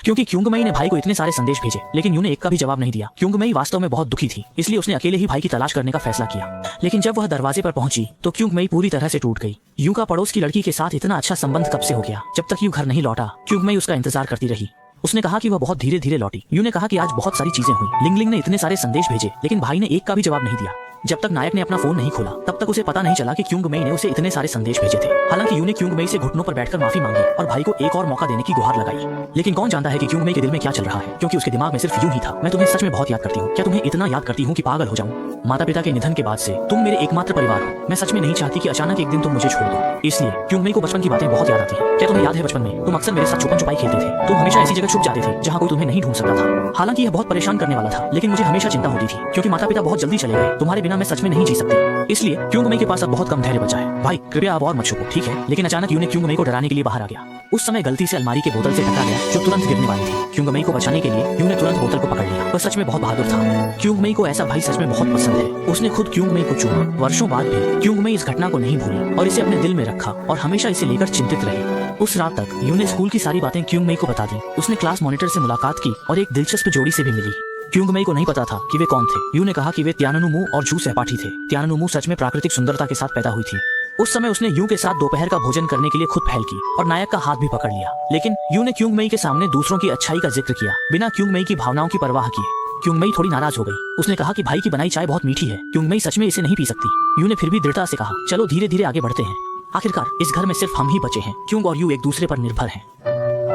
क्योंकि क्युंगमई ने भाई को इतने सारे संदेश भेजे लेकिन यू ने एक का भी जवाब नहीं दिया। क्युंगमई वास्तव में बहुत दुखी थी, इसलिए उसने अकेले ही भाई की तलाश करने का फैसला किया। लेकिन जब वह दरवाजे पर पहुंची तो क्युंगमई पूरी तरह से टूट गई। यू का पड़ोस की लड़की के साथ इतना अच्छा संबंध कब से हो गया। जब तक यू घर नहीं लौटा क्युंगमई उसका इंतजार करती रही। उसने कहा कि वह बहुत धीरे धीरे लौटी। यू ने कहा कि आज बहुत सारी चीजें हुई। लिंगलिंग ने इतने सारे संदेश भेजे लेकिन भाई ने एक का भी जवाब नहीं दिया। जब तक नायक ने अपना फोन नहीं खोला तब तक उसे पता नहीं चला कि क्युंगमई ने उसे इतने सारे संदेश भेजे थे। हालांकि यू ने क्युंगमई से घुटनों पर बैठकर माफी मांगी और भाई को एक और मौका देने की गुहार लगाई। लेकिन कौन जानता है कि क्युंगमई के दिल में क्या चल रहा है, क्योंकि उसके दिमाग में सिर्फ यूं ही था, मैं तुम्हें सच में बहुत याद करती हूँ। क्या तुम्हें इतना याद करती हूँ कि पागल हो जाऊँ। माता पिता के निधन के बाद से तुम मेरे एकमात्र परिवार हो। मैं सच में नहीं चाहती कि अचानक एक दिन तुम मुझे छोड़ दो। इसलिए क्युंगमई को बचपन की बातें बहुत याद आती हैं। क्या तुम्हें याद है बचपन में तुम अक्सर मेरे साथ छुपन छुपाई खेलते थे। तुम हमेशा ऐसी जगह छुप जाते थे जहाँ कोई तुम्हें नहीं ढूंढ सकता था। हालांकि यह बहुत परेशान करने वाला था लेकिन मुझे हमेशा चिंता होती थी क्योंकि माता पिता बहुत जल्दी चले गए। तुम्हारे बिना मैं सच में नहीं जी सकती। इसलिए क्युंगमई के पास अब बहुत कम धैर्य बचा है। भाई कृपया आप और मत छुपो, ठीक है। लेकिन अचानक यू ने क्युंगमई को डराने के लिए बाहर आ गया। उस समय गलती से अलमारी के बोतल से टकरा गया जो तुरंत गिरने वाली थी। क्युंगमई को बचाने के लिए यू ने तुरंत बोतल को पकड़ लिया। वह सच में बहुत बहादुर था। क्युंगमई को ऐसा भाई सच में बहुत पसंद है। उसने खुद क्युंगमई को चूमा। वर्षों बाद भी क्युंगमई इस घटना को नहीं भूली और इसे अपने दिल में रखा और हमेशा इसे लेकर चिंतित रही। उस रात तक यू ने स्कूल की सारी बातें क्युंगमई को बता दी। उसने क्लास मॉनिटर से मुलाकात की और एक दिलचस्प जोड़ी से भी मिली। क्युंगमई को नहीं पता था कि वे कौन थे। यू ने कहा कि वे त्याननुमू और जू सहपाठी थे। त्याननुमू सच में प्राकृतिक सुंदरता के साथ पैदा हुई थी। उस समय उसने यू के साथ दोपहर का भोजन करने के लिए खुद पहल की और नायक का हाथ भी पकड़ लिया। लेकिन यू ने क्युंगमई के सामने दूसरों की अच्छाई का जिक्र किया बिना क्युंगमई की भावनाओं की परवाह किए। क्युंगमई थोड़ी नाराज हो गई। उसने कहा कि भाई की बनाई चाय बहुत मीठी है। क्युंगमई सच में इसे नहीं पी सकती। यू ने फिर भी दृढ़ता से कहा चलो धीरे धीरे आगे बढ़ते हैं। आखिरकार इस घर में सिर्फ हम ही बचे हैं। क्युंग और यू एक दूसरे पर निर्भर हैं।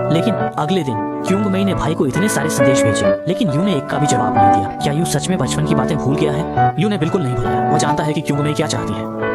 लेकिन अगले दिन क्युंगमई ने भाई को इतने सारे संदेश भेजे लेकिन यू ने एक का भी जवाब नहीं दिया। क्या यू सच में बचपन की बातें भूल गया है? यू ने बिल्कुल नहीं भुलाया। वो जानता है कि क्युंगमई क्या चाहती है।